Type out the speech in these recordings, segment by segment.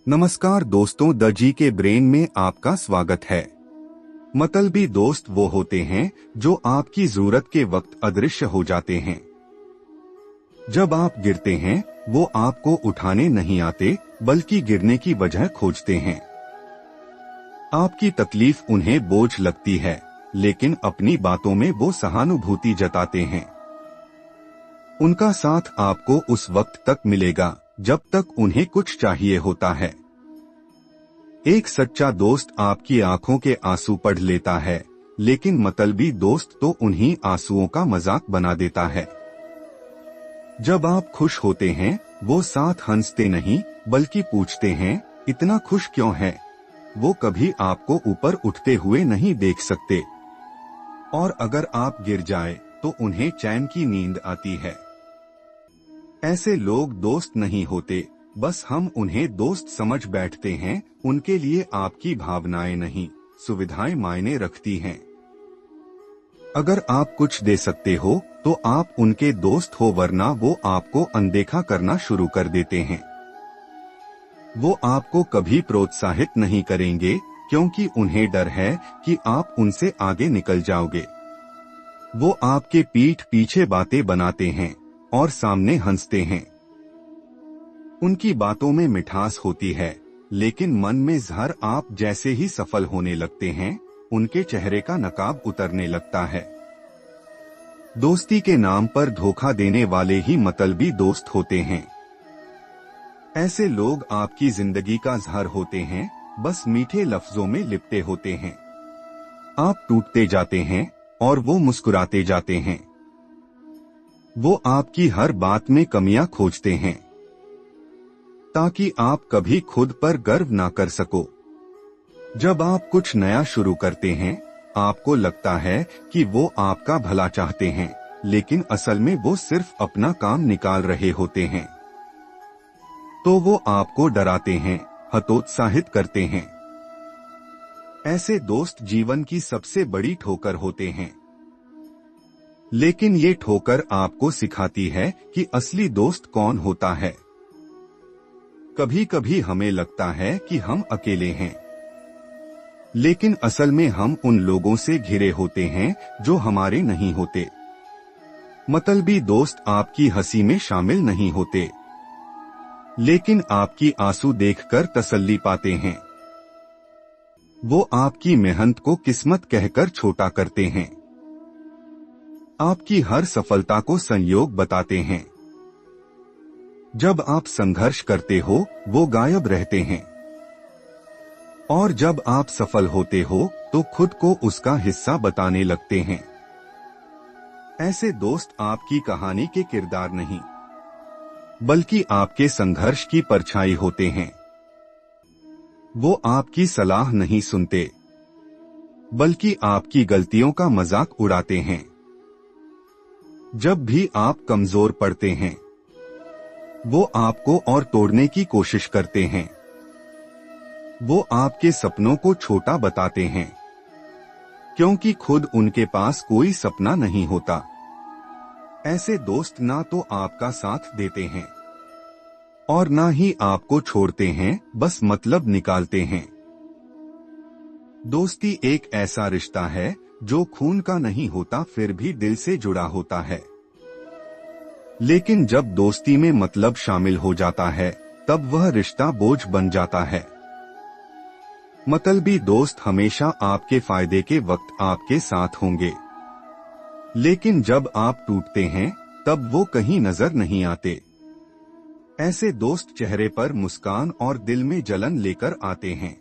नमस्कार दोस्तों, द जी के ब्रेन में आपका स्वागत है। मतलबी दोस्त वो होते हैं जो आपकी जरूरत के वक्त अदृश्य हो जाते हैं। जब आप गिरते हैं वो आपको उठाने नहीं आते, बल्कि गिरने की वजह खोजते हैं। आपकी तकलीफ उन्हें बोझ लगती है, लेकिन अपनी बातों में वो सहानुभूति जताते हैं। उनका साथ आपको उस वक्त तक मिलेगा जब तक उन्हें कुछ चाहिए होता है। एक सच्चा दोस्त आपकी आंखों के आंसू पढ़ लेता है, लेकिन मतलबी दोस्त तो उन्हीं आंसुओं का मजाक बना देता है। जब आप खुश होते हैं वो साथ हंसते नहीं, बल्कि पूछते हैं, इतना खुश क्यों है? वो कभी आपको ऊपर उठते हुए नहीं देख सकते। और अगर आप गिर जाए तो उन्हें चैन की नींद आती है। ऐसे लोग दोस्त नहीं होते, बस हम उन्हें दोस्त समझ बैठते हैं। उनके लिए आपकी भावनाएं नहीं, सुविधाएं मायने रखती हैं। अगर आप कुछ दे सकते हो तो आप उनके दोस्त हो, वरना वो आपको अनदेखा करना शुरू कर देते हैं। वो आपको कभी प्रोत्साहित नहीं करेंगे, क्योंकि उन्हें डर है कि आप उनसे आगे निकल जाओगे। वो आपके पीठ पीछे बातें बनाते हैं और सामने हंसते हैं। उनकी बातों में मिठास होती है, लेकिन मन में जहर। आप जैसे ही सफल होने लगते हैं, उनके चेहरे का नकाब उतरने लगता है। दोस्ती के नाम पर धोखा देने वाले ही मतलबी दोस्त होते हैं। ऐसे लोग आपकी जिंदगी का जहर होते हैं, बस मीठे लफ्जों में लिपटे होते हैं। आप टूटते जाते हैं और वो मुस्कुराते जाते हैं। वो आपकी हर बात में कमियां खोजते हैं, ताकि आप कभी खुद पर गर्व ना कर सको। जब आप कुछ नया शुरू करते हैं, आपको लगता है कि वो आपका भला चाहते हैं, लेकिन असल में वो सिर्फ अपना काम निकाल रहे होते हैं। तो वो आपको डराते हैं, हतोत्साहित करते हैं। ऐसे दोस्त जीवन की सबसे बड़ी ठोकर होते हैं। लेकिन ये ठोकर आपको सिखाती है कि असली दोस्त कौन होता है। कभी कभी हमें लगता है कि हम अकेले हैं, लेकिन असल में हम उन लोगों से घिरे होते हैं जो हमारे नहीं होते। मतलबी दोस्त आपकी हंसी में शामिल नहीं होते, लेकिन आपकी आंसू देखकर तसल्ली पाते हैं। वो आपकी मेहनत को किस्मत कहकर छोटा करते हैं। आपकी हर सफलता को संयोग बताते हैं। जब आप संघर्ष करते हो, वो गायब रहते हैं। और जब आप सफल होते हो तो खुद को उसका हिस्सा बताने लगते हैं। ऐसे दोस्त आपकी कहानी के किरदार नहीं, बल्कि आपके संघर्ष की परछाई होते हैं। वो आपकी सलाह नहीं सुनते, बल्कि आपकी गलतियों का मजाक उड़ाते हैं। जब भी आप कमजोर पड़ते हैं, वो आपको और तोड़ने की कोशिश करते हैं। वो आपके सपनों को छोटा बताते हैं, क्योंकि खुद उनके पास कोई सपना नहीं होता। ऐसे दोस्त ना तो आपका साथ देते हैं और ना ही आपको छोड़ते हैं, बस मतलब निकालते हैं। दोस्ती एक ऐसा रिश्ता है जो खून का नहीं होता, फिर भी दिल से जुड़ा होता है। लेकिन जब दोस्ती में मतलब शामिल हो जाता है, तब वह रिश्ता बोझ बन जाता है। मतलबी दोस्त हमेशा आपके फायदे के वक्त आपके साथ होंगे, लेकिन जब आप टूटते हैं तब वो कहीं नजर नहीं आते। ऐसे दोस्त चेहरे पर मुस्कान और दिल में जलन लेकर आते हैं।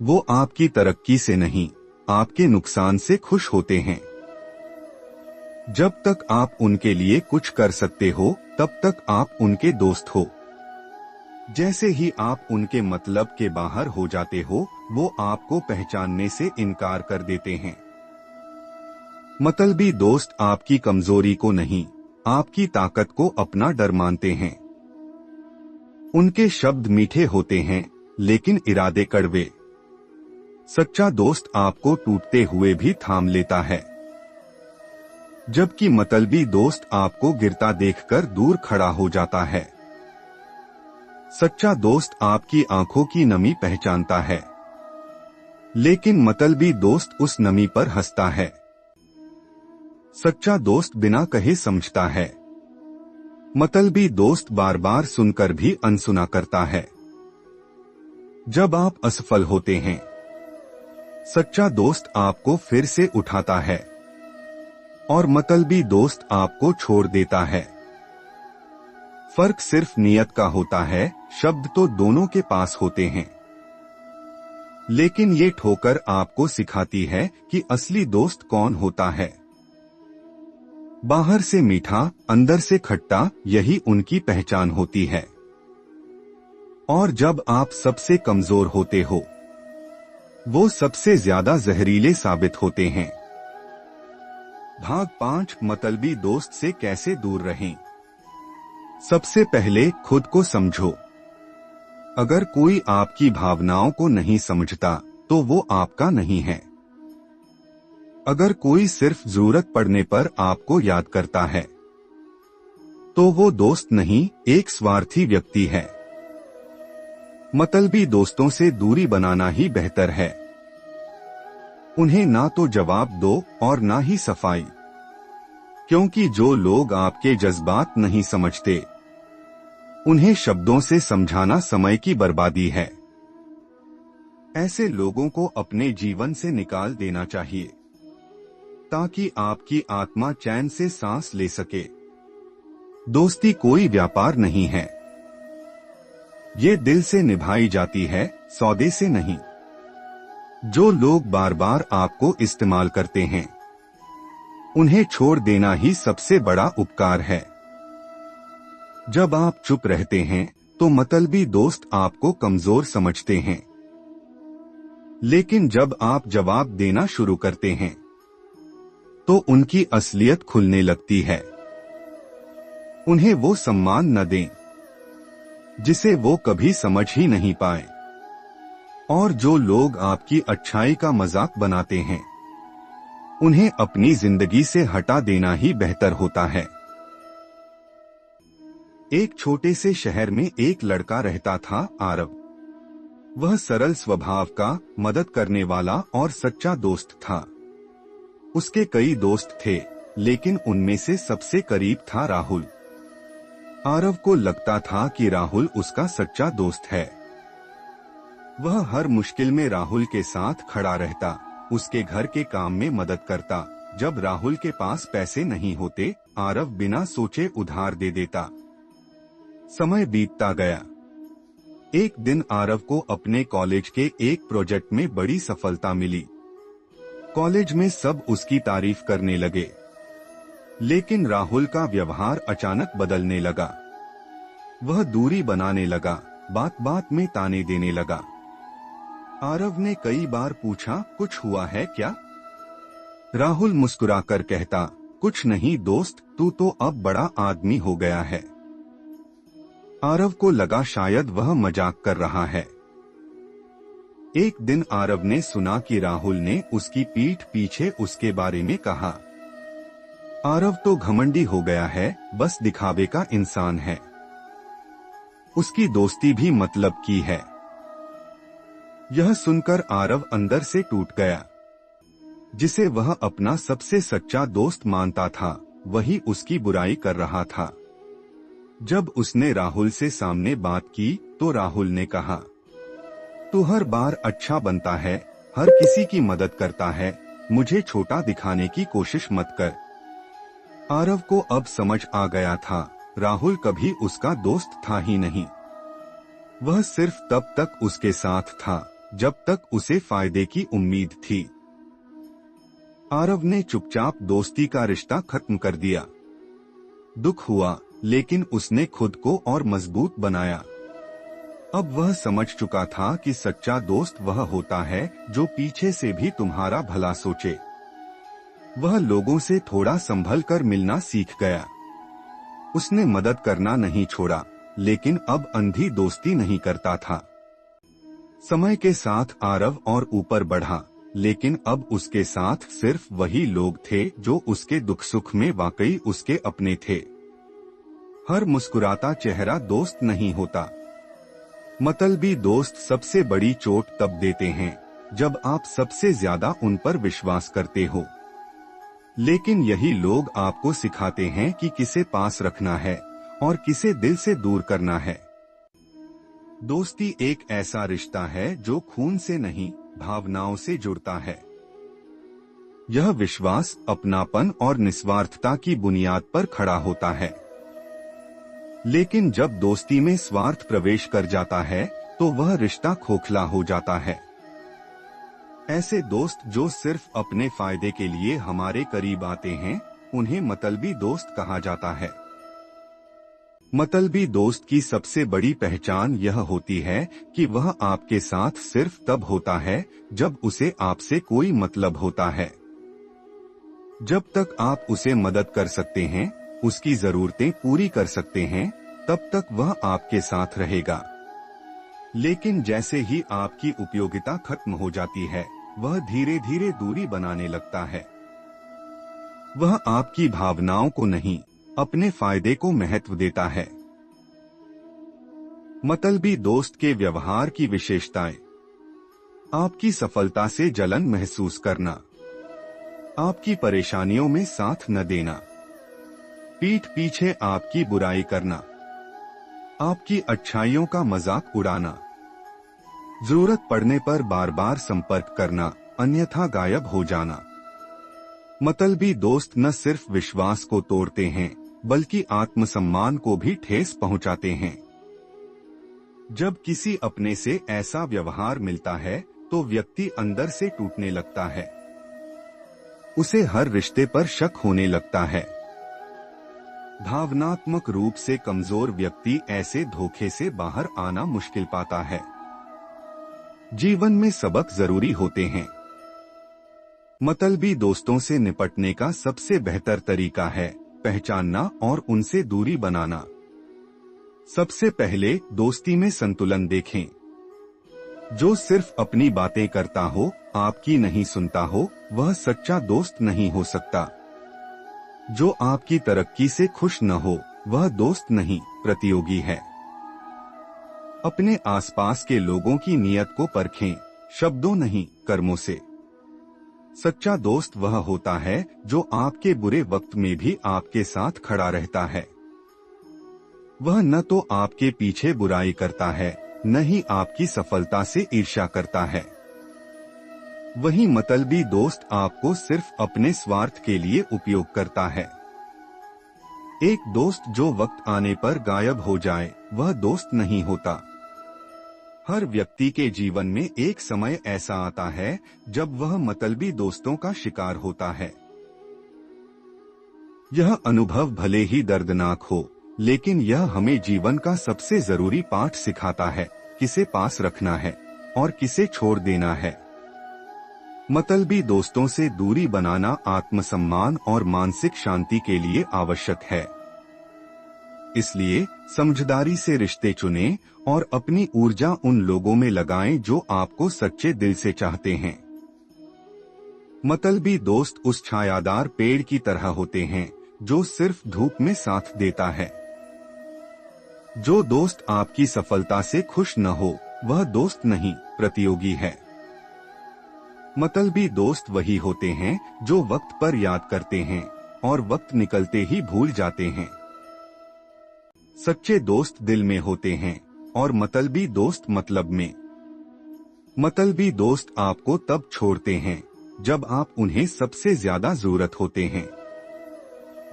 वो आपकी तरक्की से नहीं, आपके नुकसान से खुश होते हैं। जब तक आप उनके लिए कुछ कर सकते हो, तब तक आप उनके दोस्त हो। जैसे ही आप उनके मतलब के बाहर हो जाते हो, वो आपको पहचानने से इनकार कर देते हैं। मतलबी दोस्त आपकी कमजोरी को नहीं, आपकी ताकत को अपना डर मानते हैं। उनके शब्द मीठे होते हैं, लेकिन इरादे कड़वे। सच्चा दोस्त आपको टूटते हुए भी थाम लेता है, जबकि मतलबी दोस्त आपको गिरता देखकर दूर खड़ा हो जाता है। सच्चा दोस्त आपकी आंखों की नमी पहचानता है, लेकिन मतलबी दोस्त उस नमी पर हंसता है। सच्चा दोस्त बिना कहे समझता है, मतलबी दोस्त बार बार सुनकर भी अनसुना करता है। जब आप असफल होते हैं, सच्चा दोस्त आपको फिर से उठाता है और मतलबी दोस्त आपको छोड़ देता है। फर्क सिर्फ नियत का होता है, शब्द तो दोनों के पास होते हैं, लेकिन ये ठोकर आपको सिखाती है कि असली दोस्त कौन होता है। बाहर से मीठा, अंदर से खट्टा, यही उनकी पहचान होती है। और जब आप सबसे कमजोर होते हो, वो सबसे ज्यादा जहरीले साबित होते हैं। भाग 5, मतलबी दोस्त से कैसे दूर रहें। सबसे पहले खुद को समझो। अगर कोई आपकी भावनाओं को नहीं समझता, तो वो आपका नहीं है। अगर कोई सिर्फ जरूरत पड़ने पर आपको याद करता है, तो वो दोस्त नहीं, एक स्वार्थी व्यक्ति है। मतलबी दोस्तों से दूरी बनाना ही बेहतर है। उन्हें ना तो जवाब दो और ना ही सफाई, क्योंकि जो लोग आपके जज्बात नहीं समझते, उन्हें शब्दों से समझाना समय की बर्बादी है। ऐसे लोगों को अपने जीवन से निकाल देना चाहिए, ताकि आपकी आत्मा चैन से सांस ले सके। दोस्ती कोई व्यापार नहीं है, ये दिल से निभाई जाती है, सौदे से नहीं। जो लोग बार बार आपको इस्तेमाल करते हैं, उन्हें छोड़ देना ही सबसे बड़ा उपकार है। जब आप चुप रहते हैं, तो मतलबी दोस्त आपको कमजोर समझते हैं, लेकिन जब आप जवाब देना शुरू करते हैं, तो उनकी असलियत खुलने लगती है। उन्हें वो सम्मान न दें जिसे वो कभी समझ ही नहीं पाए। और जो लोग आपकी अच्छाई का मजाक बनाते हैं, उन्हें अपनी जिंदगी से हटा देना ही बेहतर होता है। एक छोटे से शहर में एक लड़का रहता था, आरव। वह सरल स्वभाव का, मदद करने वाला और सच्चा दोस्त था। उसके कई दोस्त थे, लेकिन उनमें से सबसे करीब था राहुल। आरव को लगता था कि राहुल उसका सच्चा दोस्त है। वह हर मुश्किल में राहुल के साथ खड़ा रहता, उसके घर के काम में मदद करता। जब राहुल के पास पैसे नहीं होते, आरव बिना सोचे उधार दे देता। समय बीतता गया। एक दिन आरव को अपने कॉलेज के एक प्रोजेक्ट में बड़ी सफलता मिली। कॉलेज में सब उसकी तारीफ करने लगे, लेकिन राहुल का व्यवहार अचानक बदलने लगा। वह दूरी बनाने लगा, बात बात में ताने देने लगा। आरव ने कई बार पूछा, कुछ हुआ है क्या? राहुल मुस्कुराकर कहता, कुछ नहीं दोस्त, तू तो अब बड़ा आदमी हो गया है। आरव को लगा शायद वह मजाक कर रहा है। एक दिन आरव ने सुना कि राहुल ने उसकी पीठ पीछे उसके बारे में कहा। आरव तो घमंडी हो गया है, बस दिखावे का इंसान है। उसकी दोस्ती भी मतलब की है। यह सुनकर आरव अंदर से टूट गया। जिसे वह अपना सबसे सच्चा दोस्त मानता था, वही उसकी बुराई कर रहा था। जब उसने राहुल से सामने बात की, तो राहुल ने कहा, तू हर बार अच्छा बनता है, हर किसी की मदद करता है, मुझे छोटा दिखाने की कोशिश मत कर। आरव को अब समझ आ गया था, राहुल कभी उसका दोस्त था ही नहीं। वह सिर्फ तब तक उसके साथ था, जब तक उसे फायदे की उम्मीद थी। आरव ने चुपचाप दोस्ती का रिश्ता खत्म कर दिया। दुख हुआ, लेकिन उसने खुद को और मजबूत बनाया। अब वह समझ चुका था कि सच्चा दोस्त वह होता है जो पीछे से भी तुम्हारा भला सोचे। वह लोगों से थोड़ा संभल कर मिलना सीख गया। उसने मदद करना नहीं छोड़ा, लेकिन अब अंधी दोस्ती नहीं करता था। समय के साथ आरव और ऊपर बढ़ा, लेकिन अब उसके साथ सिर्फ वही लोग थे जो उसके दुख सुख में वाकई उसके अपने थे। हर मुस्कुराता चेहरा दोस्त नहीं होता। मतलबी दोस्त सबसे बड़ी चोट तब देते हैं जब आप सबसे ज्यादा उन पर विश्वास करते हो, लेकिन यही लोग आपको सिखाते हैं कि किसे पास रखना है और किसे दिल से दूर करना है। दोस्ती एक ऐसा रिश्ता है जो खून से नहीं, भावनाओं से जुड़ता है। यह विश्वास, अपनापन और निस्वार्थता की बुनियाद पर खड़ा होता है। लेकिन जब दोस्ती में स्वार्थ प्रवेश कर जाता है तो वह रिश्ता खोखला हो जाता है। ऐसे दोस्त जो सिर्फ अपने फायदे के लिए हमारे करीब आते हैं, उन्हें मतलबी दोस्त कहा जाता है। मतलबी दोस्त की सबसे बड़ी पहचान यह होती है कि वह आपके साथ सिर्फ तब होता है जब उसे आपसे कोई मतलब होता है। जब तक आप उसे मदद कर सकते हैं, उसकी जरूरतें पूरी कर सकते हैं, तब तक वह आपके साथ रहेगा। लेकिन जैसे ही आपकी उपयोगिता खत्म हो जाती है, वह धीरे धीरे दूरी बनाने लगता है। वह आपकी भावनाओं को नहीं, अपने फायदे को महत्व देता है। मतलबी दोस्त के व्यवहार की विशेषताएं: आपकी सफलता से जलन महसूस करना, आपकी परेशानियों में साथ न देना, पीठ पीछे आपकी बुराई करना, आपकी अच्छाइयों का मजाक उड़ाना, जरूरत पड़ने पर बार बार संपर्क करना, अन्यथा गायब हो जाना। मतलबी दोस्त न सिर्फ विश्वास को तोड़ते हैं, बल्कि आत्मसम्मान को भी ठेस पहुंचाते हैं। जब किसी अपने से ऐसा व्यवहार मिलता है तो व्यक्ति अंदर से टूटने लगता है। उसे हर रिश्ते पर शक होने लगता है। भावनात्मक रूप से कमजोर व्यक्ति ऐसे धोखे से बाहर आना मुश्किल पाता है। जीवन में सबक जरूरी होते हैं। मतलबी दोस्तों से निपटने का सबसे बेहतर तरीका है पहचानना और उनसे दूरी बनाना। सबसे पहले दोस्ती में संतुलन देखें। जो सिर्फ अपनी बातें करता हो, आपकी नहीं सुनता हो, वह सच्चा दोस्त नहीं हो सकता। जो आपकी तरक्की से खुश न हो, वह दोस्त नहीं, प्रतियोगी है। अपने आसपास के लोगों की नीयत को परखें, शब्दों नहीं, कर्मों से। सच्चा दोस्त वह होता है जो आपके बुरे वक्त में भी आपके साथ खड़ा रहता है। वह न तो आपके पीछे बुराई करता है, न ही आपकी सफलता से ईर्ष्या करता है। वही मतलबी दोस्त आपको सिर्फ अपने स्वार्थ के लिए उपयोग करता है। एक दोस्त जो वक्त आने पर गायब हो जाए, वह दोस्त नहीं होता। हर व्यक्ति के जीवन में एक समय ऐसा आता है जब वह मतलबी दोस्तों का शिकार होता है। यह अनुभव भले ही दर्दनाक हो, लेकिन यह हमें जीवन का सबसे जरूरी पाठ सिखाता है, किसे पास रखना है और किसे छोड़ देना है। मतलबी दोस्तों से दूरी बनाना आत्मसम्मान और मानसिक शांति के लिए आवश्यक है। इसलिए समझदारी से रिश्ते चुनें और अपनी ऊर्जा उन लोगों में लगाएं जो आपको सच्चे दिल से चाहते हैं। मतलबी दोस्त उस छायादार पेड़ की तरह होते हैं जो सिर्फ धूप में साथ देता है। जो दोस्त आपकी सफलता से खुश न हो, वह दोस्त नहीं, प्रतियोगी है। मतलबी दोस्त वही होते हैं जो वक्त पर याद करते हैं और वक्त निकलते ही भूल जाते हैं। सच्चे दोस्त दिल में होते हैं और मतलबी दोस्त मतलब में। मतलबी दोस्त आपको तब छोड़ते हैं जब आप उन्हें सबसे ज्यादा जरूरत होते हैं।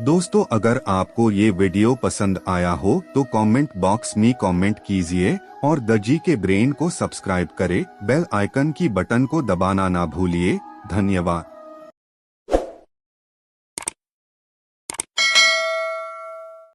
दोस्तों, अगर आपको ये वीडियो पसंद आया हो तो कमेंट बॉक्स में कमेंट कीजिए और द जी के ब्रेन को सब्सक्राइब करें। बेल आइकन की बटन को दबाना ना भूलिए। धन्यवाद।